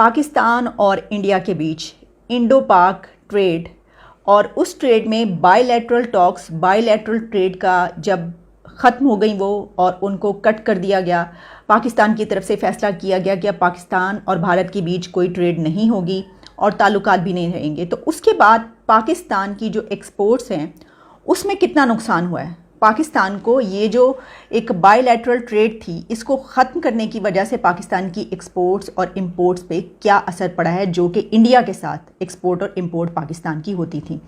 पाकिस्तान और इंडिया के बीच इंडो पाक ट्रेड और उस ट्रेड में बायलैटरल टॉक्स, बायलैटरल ट्रेड का जब ख़त्म हो गई वो और उनको कट कर दिया गया, पाकिस्तान की तरफ से फ़ैसला किया गया कि अब पाकिस्तान और भारत के बीच कोई ट्रेड नहीं होगी और ताल्लुकात भी नहीं रहेंगे, तो उसके बाद पाकिस्तान की जो एक्सपोर्ट्स हैं उसमें कितना नुकसान हुआ है। पाकिस्तान को ये जो एक बायलैटरल ट्रेड थी इसको ख़त्म करने की वजह से पाकिस्तान की एक्सपोर्ट्स और इंपोर्ट्स पे क्या असर पड़ा है, जो कि इंडिया के साथ एक्सपोर्ट और इंपोर्ट पाकिस्तान की होती थी।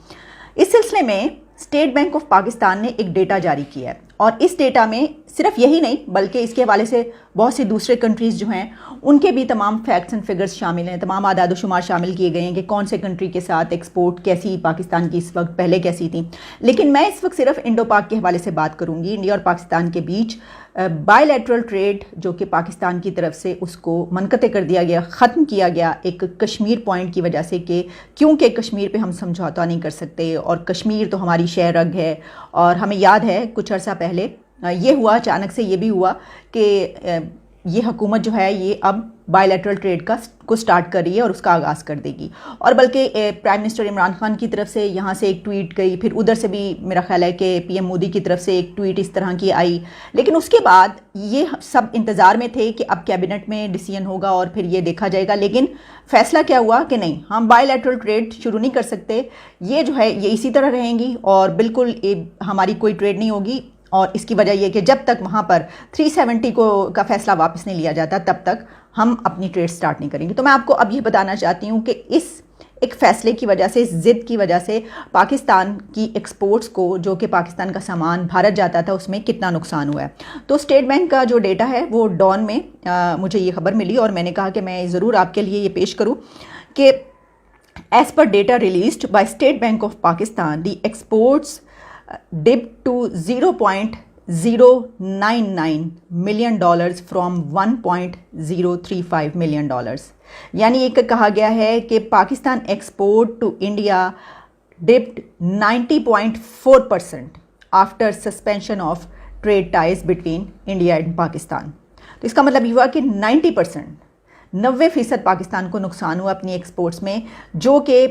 इस सिलसिले में स्टेट बैंक ऑफ पाकिस्तान ने एक डेटा जारी किया है और इस डेटा में सिर्फ यही नहीं बल्कि इसके हवाले से बहुत सी दूसरे कंट्रीज़ जो हैं उनके भी तमाम फैक्ट्स एंड फिगर्स शामिल हैं, तमाम आदाद शुमार शामिल किए गए हैं कि कौन से कंट्री के साथ एक्सपोर्ट कैसी पाकिस्तान की इस वक्त, पहले कैसी थी। लेकिन मैं इस वक्त सिर्फ इंडो पाक के हवाले से बात करूंगी। इंडिया और पाकिस्तान के बीच बायलैटरल ट्रेड जो कि पाकिस्तान की तरफ से उसको मनक़ते कर दिया गया, ख़त्म किया गया एक कश्मीर पॉइंट की वजह से कि क्योंकि कश्मीर पे हम समझौता नहीं कर सकते और कश्मीर तो हमारी शह रग है। और हमें याद है कुछ अर्सा पहले ये हुआ, अचानक से ये भी हुआ कि ये हुकूमत जो है ये अब बायलैटरल ट्रेड को स्टार्ट कर रही है और उसका आगाज़ कर देगी। और बल्कि प्राइम मिनिस्टर इमरान खान की तरफ से यहाँ से एक ट्वीट गई, फिर उधर से भी मेरा ख्याल है कि पीएम मोदी की तरफ से एक ट्वीट इस तरह की आई। लेकिन उसके बाद ये सब इंतज़ार में थे कि अब कैबिनेट में डिसीजन होगा और फिर ये देखा जाएगा। लेकिन फैसला क्या हुआ कि नहीं, हम बायलैटरल ट्रेड शुरू नहीं कर सकते, ये जो है ये इसी तरह रहेंगी और बिल्कुल हमारी कोई ट्रेड नहीं होगी। और इसकी वजह यह कि जब तक वहाँ पर 370 का फैसला वापस नहीं लिया जाता तब तक हम अपनी ट्रेड स्टार्ट नहीं करेंगे। तो मैं आपको अब ये बताना चाहती हूँ कि इस एक फ़ैसले की वजह से, इस ज़िद की वजह से पाकिस्तान की एक्सपोर्ट्स को, जो कि पाकिस्तान का सामान भारत जाता था, उसमें कितना नुकसान हुआ है। तो स्टेट बैंक का जो डेटा है वो डॉन में मुझे ये खबर मिली और मैंने कहा कि मैं ज़रूर आपके लिए ये पेश करूँ कि as per data released by state bank of Pakistan the exports dipped to $0.099 million from $1.035 million। यानी एक कहा गया है कि Pakistan export to India dipped 90.4% after suspension of trade ties between India and Pakistan. तो इसका मतलब ये हुआ कि 90% पाकिस्तान को नुकसान हुआ अपनी एक्सपोर्ट्स में, जो कि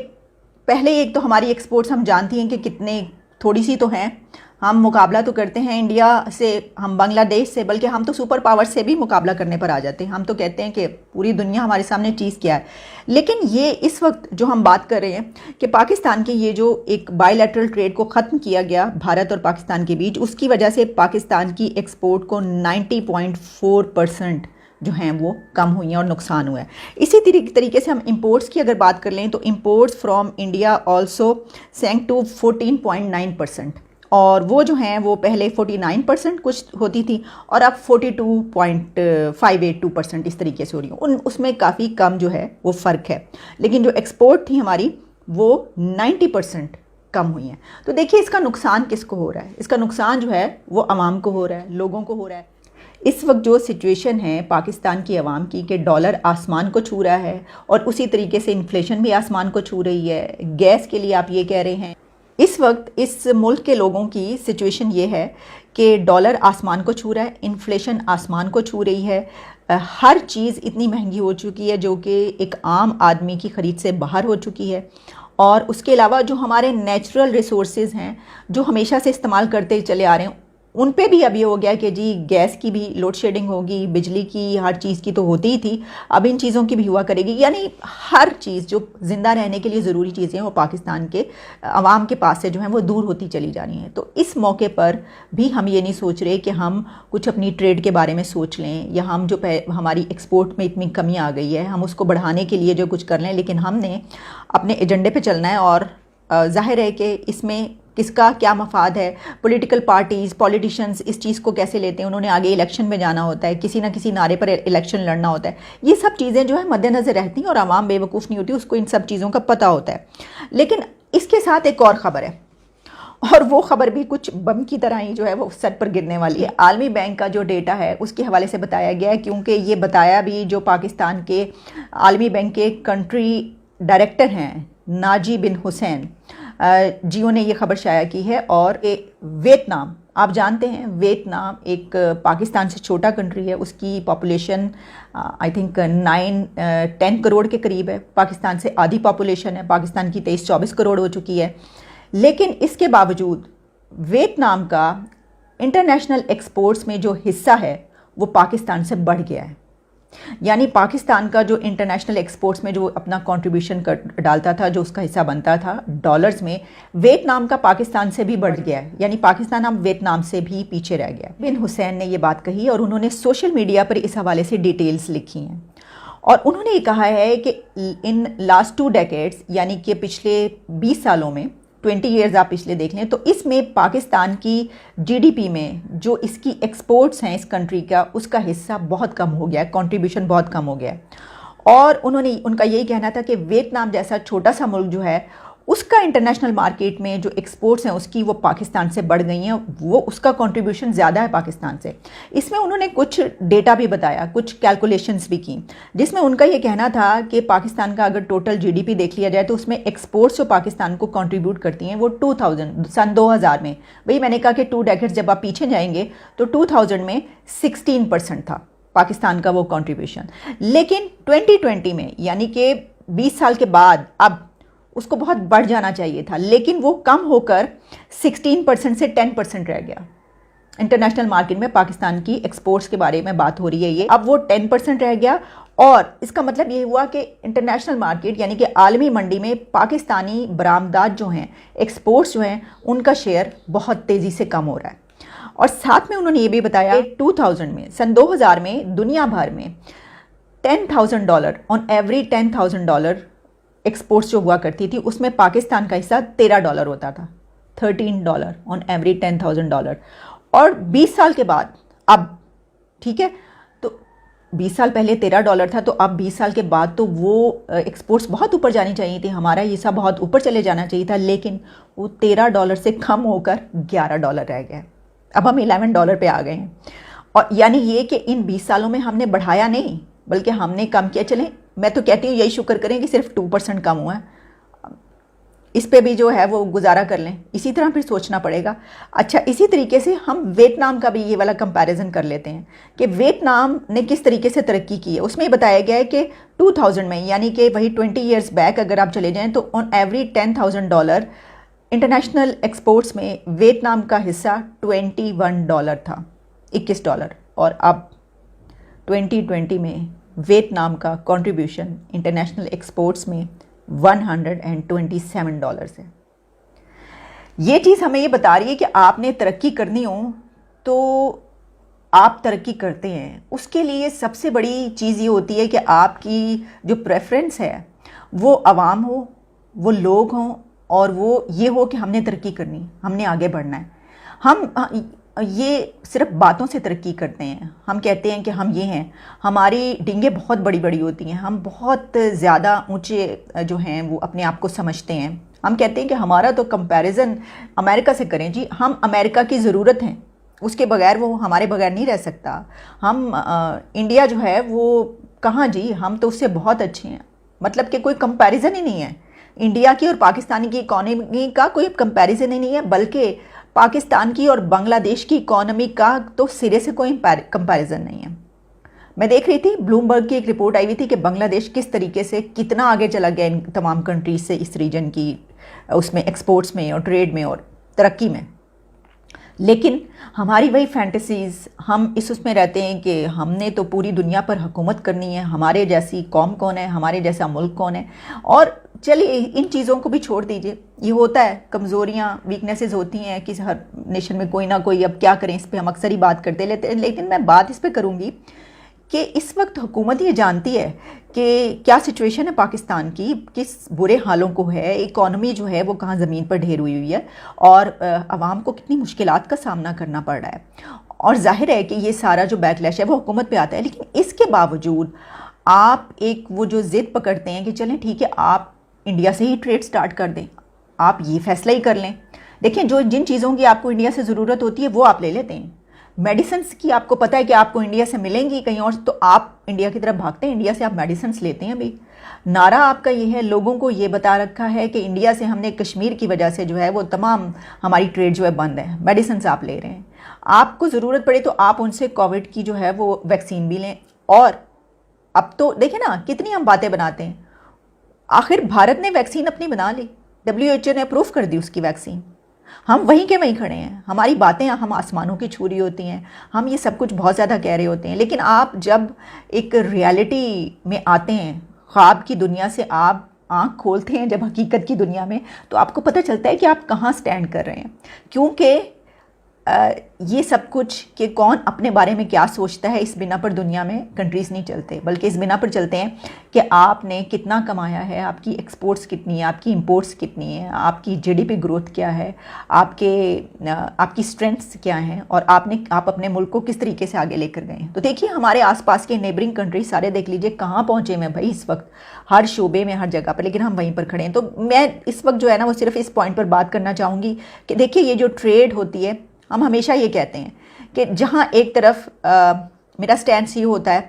पहले एक तो हमारी एक्सपोर्ट्स हम जानती हैं कि कितने थोड़ी सी तो हैं, हम मुकाबला तो करते हैं इंडिया से, हम बांग्लादेश से, बल्कि हम तो सुपर पावर से भी मुकाबला करने पर आ जाते हैं। हम तो कहते हैं कि पूरी दुनिया हमारे सामने चीज़ क्या है। लेकिन ये इस वक्त जो हम बात कर रहे हैं कि पाकिस्तान के ये जो एक बायलैटरल ट्रेड को ख़त्म किया गया भारत और पाकिस्तान के बीच, उसकी वजह से पाकिस्तान की एक्सपोर्ट को 90.4% जो हैं वो कम हुई हैं और नुकसान हुआ है। इसी तरीके से हम इंपोर्ट्स की अगर बात कर लें तो imports from India also sank to 14.9% और वो जो हैं वो पहले 49% कुछ होती थी और अब 42.582% इस तरीके से हो रही हैं। उसमें काफ़ी कम जो है वो फ़र्क है। लेकिन जो एक्सपोर्ट थी हमारी वो 90% कम हुई हैं। तो देखिए इसका नुकसान किसको हो रहा है। इसका नुकसान जो है वो आवाम को हो रहा है, लोगों को हो रहा है। इस वक्त जो सिचुएशन है पाकिस्तान की आवाम की कि डॉलर आसमान को छू रहा है और उसी तरीके से इन्फ्लेशन भी आसमान को छू रही है। गैस के लिए आप ये कह रहे हैं, इस वक्त इस मुल्क के लोगों की सिचुएशन ये है कि डॉलर आसमान को छू रहा है, इन्फ्लेशन आसमान को छू रही है, हर चीज़ इतनी महंगी हो चुकी है जो कि एक आम आदमी की ख़रीद से बाहर हो चुकी है। और उसके अलावा जो हमारे नेचुरल रिसोर्सेज हैं जो हमेशा से इस्तेमाल करते चले आ रहे हैं उन पे भी अब ये हो गया कि जी गैस की भी लोड शेडिंग होगी, बिजली की, हर चीज़ की तो होती ही थी, अब इन चीज़ों की भी हुआ करेगी। यानी हर चीज़ जो ज़िंदा रहने के लिए ज़रूरी चीज़ें हैं वो पाकिस्तान के आवाम के पास से जो हैं वो दूर होती चली जा रही हैं। तो इस मौके पर भी हम ये नहीं सोच रहे कि हम कुछ अपनी ट्रेड के बारे में सोच लें या हम जो हमारी एक्सपोर्ट में इतनी कमी आ गई है हम उसको बढ़ाने के लिए जो कुछ कर लें, लेकिन हमने अपने एजेंडे पर चलना है। और जाहिर है कि इसमें किसका क्या मफाद है, पॉलिटिकल पार्टीज़, पॉलिटिशियंस इस चीज़ को कैसे लेते हैं, उन्होंने आगे इलेक्शन में जाना होता है, किसी ना किसी नारे पर इलेक्शन लड़ना होता है, ये सब चीज़ें जो है मद्देनज़र रहती हैं और आवाम बेवकूफ़ नहीं होती, उसको इन सब चीज़ों का पता होता है। लेकिन इसके साथ एक और ख़बर है और वो ख़बर भी कुछ बम की तरह ही जो है वो सर पर गिरने वाली है। आलमी बैंक का जो डेटा है उसके हवाले से बताया गया है, क्योंकि ये बताया भी जो पाकिस्तान के आलमी बैंक के कंट्री डायरेक्टर हैं नाजी बिन हुसैन जियो ने ये खबर शाया की है और वियतनाम आप जानते हैं वियतनाम एक पाकिस्तान से छोटा कंट्री है, उसकी पॉपुलेशन आई थिंक 9-10 करोड़ के करीब है, पाकिस्तान से आधी पॉपुलेशन है, पाकिस्तान की 23-24 करोड़ हो चुकी है। लेकिन इसके बावजूद वियतनाम का इंटरनेशनल एक्सपोर्ट्स में जो हिस्सा है वो पाकिस्तान से बढ़ गया है। यानी पाकिस्तान का जो इंटरनेशनल एक्सपोर्ट्स में जो अपना कंट्रीब्यूशन डालता था, जो उसका हिस्सा बनता था डॉलर्स में, वियतनाम का पाकिस्तान से भी बढ़ गया है। यानी पाकिस्तान अब वियतनाम से भी पीछे रह गया। बिन हुसैन ने ये बात कही और उन्होंने सोशल मीडिया पर इस हवाले से डिटेल्स लिखी हैं और उन्होंने ये कहा है कि इन लास्ट 2 डेकेड्स यानी कि पिछले 20 सालों में 20 ईयर्स आप पिछले देख लें तो इसमें पाकिस्तान की जीडीपी में जो इसकी एक्सपोर्ट्स हैं इस कंट्री का, उसका हिस्सा बहुत कम हो गया है, कंट्रीब्यूशन बहुत कम हो गया है। और उनका यही कहना था कि वियतनाम जैसा छोटा सा मुल्क जो है उसका इंटरनेशनल मार्केट में जो एक्सपोर्ट्स हैं उसकी वो पाकिस्तान से बढ़ गई हैं, वो उसका कंट्रीब्यूशन ज़्यादा है पाकिस्तान से। इसमें उन्होंने कुछ डेटा भी बताया, कुछ कैलकुलेशंस भी की, जिसमें उनका ये कहना था कि पाकिस्तान का अगर टोटल जीडीपी देख लिया जाए तो उसमें एक्सपोर्ट्स जो पाकिस्तान को कंट्रीब्यूट करती हैं वो सन 2000 में, भाई मैंने कहा कि 2 डेकेड्स जब आप पीछे जाएंगे तो 2000 में 16% था पाकिस्तान का वो कंट्रीब्यूशन। लेकिन 2020 में यानी कि 20 साल के बाद अब उसको बहुत बढ़ जाना चाहिए था, लेकिन वो कम होकर 16% से 10% रह गया। इंटरनेशनल मार्केट में पाकिस्तान की एक्सपोर्ट्स के बारे में बात हो रही है ये, अब वो 10% रह गया। और इसका मतलब ये हुआ कि इंटरनेशनल मार्केट यानी कि आलमी मंडी में पाकिस्तानी बरामदात जो हैं, एक्सपोर्ट्स जो हैं, उनका शेयर बहुत तेज़ी से कम हो रहा है। और साथ में उन्होंने ये भी बताया कि 2000 में, सन 2000 में दुनिया भर में $10,000 ऑन एवरी $10,000 एक्सपोर्ट्स जो हुआ करती थी उसमें पाकिस्तान का हिस्सा $13 होता था, $13 ऑन एवरी $10,000। और 20 साल के बाद अब, ठीक है, तो 20 साल पहले $13 था, तो अब 20 साल के बाद तो वो एक्सपोर्ट्स बहुत ऊपर जानी चाहिए थी, हमारा हिस्सा बहुत ऊपर चले जाना चाहिए था, लेकिन वो $13 से कम होकर $11 रह गया। अब हम $11 पे आ गए हैं। और यानी ये कि इन 20 सालों में हमने बढ़ाया नहीं बल्कि हमने कम किया। चलें, मैं तो कहती हूँ यही शुक्र करें कि सिर्फ 2% कम हुआ है, इस पे भी जो है वो गुजारा कर लें, इसी तरह फिर सोचना पड़ेगा। अच्छा, इसी तरीके से हम वियतनाम का भी ये वाला कंपैरिजन कर लेते हैं कि वियतनाम ने किस तरीके से तरक्की की है। उसमें बताया गया है कि 2000 में यानी कि वही 20 ईयर्स बैक अगर आप चले जाएँ तो ऑन एवरी $10,000 इंटरनेशनल एक्सपोर्ट्स में वियतनाम का हिस्सा $21 था, $21। और अब 2020 में वियतनाम का कंट्रीब्यूशन इंटरनेशनल एक्सपोर्ट्स में $127 है। ये चीज़ हमें ये बता रही है कि आपने तरक्की करनी हो तो आप तरक्की करते हैं, उसके लिए सबसे बड़ी चीज़ ये होती है कि आपकी जो प्रेफरेंस है वो आवाम हो, वो लोग हों, और वो ये हो कि हमने तरक्की करनी, हमने आगे बढ़ना है। हम ये सिर्फ बातों से तरक्की करते हैं, हम कहते हैं कि हम ये हैं, हमारी डींगें बहुत बड़ी बड़ी होती हैं, हम बहुत ज़्यादा ऊंचे जो हैं वो अपने आप को समझते हैं। हम कहते हैं कि हमारा तो कंपैरिजन अमेरिका से करें जी, हम अमेरिका की ज़रूरत हैं, उसके बगैर वो हमारे बगैर नहीं रह सकता। हम इंडिया जो है वो कहाँ जी, हम तो उससे बहुत अच्छे हैं, मतलब कि कोई कंपैरिजन ही नहीं है। इंडिया की और पाकिस्तानी की इकॉनमी का कोई कंपैरिजन ही नहीं है, बल्कि पाकिस्तान की और बांग्लादेश की इकॉनमी का तो सिरे से कोई कंपैरिजन नहीं है। मैं देख रही थी, ब्लूमबर्ग की एक रिपोर्ट आई हुई थी कि बांग्लादेश किस तरीके से कितना आगे चला गया इन तमाम कंट्रीज से, इस रीजन की उसमें एक्सपोर्ट्स में और ट्रेड में और तरक्की में। लेकिन हमारी वही फैंटेसीज़, हम उसमें रहते हैं कि हमने तो पूरी दुनिया पर हुकूमत करनी है, हमारे जैसी कौम कौन है, हमारे जैसा मुल्क कौन है। और चलिए इन चीज़ों को भी छोड़ दीजिए, ये होता है, कमज़ोरियाँ वीकनेसेस होती हैं कि हर नेशन में कोई ना कोई, अब क्या करें, इस पर हम अक्सर ही बात करते लेते हैं। लेकिन मैं बात इस पर करूँगी कि इस वक्त हुकूमत ये जानती है कि क्या सिचुएशन है पाकिस्तान की, किस बुरे हालों को है, इकॉनमी जो है वो कहाँ ज़मीन पर ढेर हुई है और आवाम को कितनी मुश्किलात का सामना करना पड़ रहा है। और जाहिर है कि ये सारा जो बैकलैश है वो हुकूमत पे आता है। लेकिन इसके बावजूद आप एक वो जो ज़िद पकड़ते हैं कि चलें ठीक है, आप इंडिया से ही ट्रेड स्टार्ट कर दें, आप ये फैसला ही कर लें। देखिए, जिन चीज़ों की आपको इंडिया से ज़रूरत होती है वो आप ले लेते हैं। मेडिसिन की आपको पता है कि आपको इंडिया से मिलेंगी कहीं और, तो आप इंडिया की तरफ भागते हैं, इंडिया से आप मेडिसिन लेते हैं। अभी नारा आपका ये है, लोगों को ये बता रखा है कि इंडिया से हमने कश्मीर की वजह से जो है वो तमाम हमारी ट्रेड जो है बंद है, मेडिसिन आप ले रहे हैं। आपको ज़रूरत पड़े तो आप उनसे कोविड की जो है वो वैक्सीन भी लें। और अब तो देखिए ना कितनी हम बातें बनाते हैं, आखिर भारत ने वैक्सीन अपनी बना ली, WHO ने अप्रूव कर दी उसकी वैक्सीन, हम वहीं के वहीं खड़े हैं। हमारी बातें हम आसमानों की छू रही होती हैं, हम ये सब कुछ बहुत ज़्यादा कह रहे होते हैं, लेकिन आप जब एक रियलिटी में आते हैं, ख्वाब की दुनिया से आप आँख खोलते हैं जब हकीकत की दुनिया में, तो आपको पता चलता है कि आप कहाँ स्टैंड कर रहे हैं। क्योंकि ये सब कुछ कि कौन अपने बारे में क्या सोचता है, इस बिना पर दुनिया में कंट्रीज़ नहीं चलते, बल्कि इस बिना पर चलते हैं कि आपने कितना कमाया है, आपकी एक्सपोर्ट्स कितनी है, आपकी इंपोर्ट्स कितनी है, आपकी GDP ग्रोथ क्या है, आपकी स्ट्रेंथ्स क्या हैं, और आप अपने मुल्क को किस तरीके से आगे लेकर गए हैं। तो देखिए हमारे आसपास के नेबरिंग कंट्रीज सारे देख लीजिए कहाँ पहुँचे हैं भाई इस वक्त, हर शोबे में, हर जगह पर, लेकिन हम वहीं पर खड़े हैं। तो मैं इस वक्त जो है ना वो सिर्फ इस पॉइंट पर बात करना चाहूँगी कि देखिए ये जो ट्रेड होती है, हम हमेशा ये कहते हैं कि जहाँ एक तरफ मेरा स्टैंड ये होता है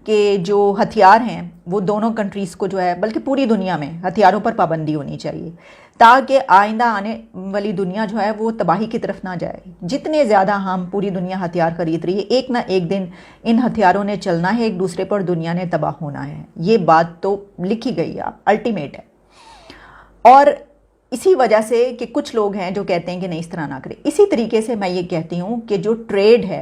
कि जो हथियार हैं वो दोनों कंट्रीज़ को जो है, बल्कि पूरी दुनिया में हथियारों पर पाबंदी होनी चाहिए, ताकि आइंदा आने वाली दुनिया जो है वो तबाही की तरफ ना जाए। जितने ज़्यादा हम पूरी दुनिया हथियार खरीद रही है, एक ना एक दिन इन हथियारों ने चलना है एक दूसरे पर, दुनिया ने तबाह होना है। ये बात तो लिखी गई है, अल्टीमेट है। और इसी वजह से कि कुछ लोग हैं जो कहते हैं कि नहीं इस तरह ना करें। इसी तरीके से मैं ये कहती हूँ कि जो ट्रेड है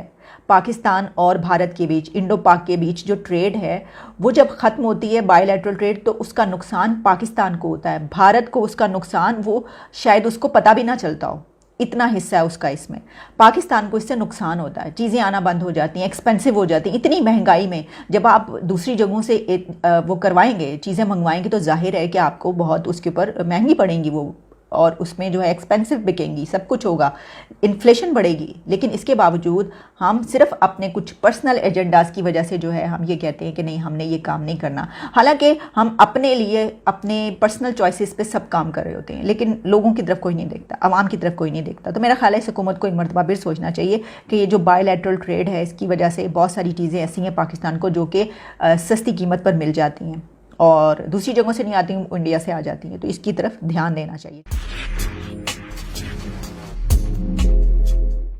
पाकिस्तान और भारत के बीच, इंडो पाक के बीच जो ट्रेड है, वो जब ख़त्म होती है बायलैटरल ट्रेड, तो उसका नुकसान पाकिस्तान को होता है। भारत को उसका नुकसान वो शायद उसको पता भी ना चलता हो, इतना हिस्सा है उसका इसमें। पाकिस्तान को इससे नुकसान होता है, चीज़ें आना बंद हो जाती हैं, एक्सपेंसिव हो जाती हैं। इतनी महंगाई में जब आप दूसरी जगहों से वो करवाएंगे, चीज़ें मंगवाएंगे, तो जाहिर है कि आपको बहुत उसके ऊपर महंगी पड़ेंगी वो, और उसमें जो है एक्सपेंसिव बिकेंगी, सब कुछ होगा, इन्फ्लेशन बढ़ेगी। लेकिन इसके बावजूद हम सिर्फ अपने कुछ पर्सनल एजेंडाज़ की वजह से जो है हम ये कहते हैं कि नहीं हमने ये काम नहीं करना, हालांकि हम अपने लिए अपने पर्सनल चॉइसेस पे सब काम कर रहे होते हैं, लेकिन लोगों की तरफ कोई नहीं देखता, आवाम की तरफ कोई नहीं देखता। तो मेरा ख्याल है इस हुकूमत को एक मरतबा फिर सोचना चाहिए कि ये जो बायलैटरल ट्रेड है, इसकी वजह से बहुत सारी चीज़ें ऐसी हैं पाकिस्तान को जो कि सस्ती कीमत पर मिल जाती हैं और दूसरी जगहों से नहीं आती, इंडिया से आ जाती हैं। तो इसकी तरफ ध्यान देना चाहिए।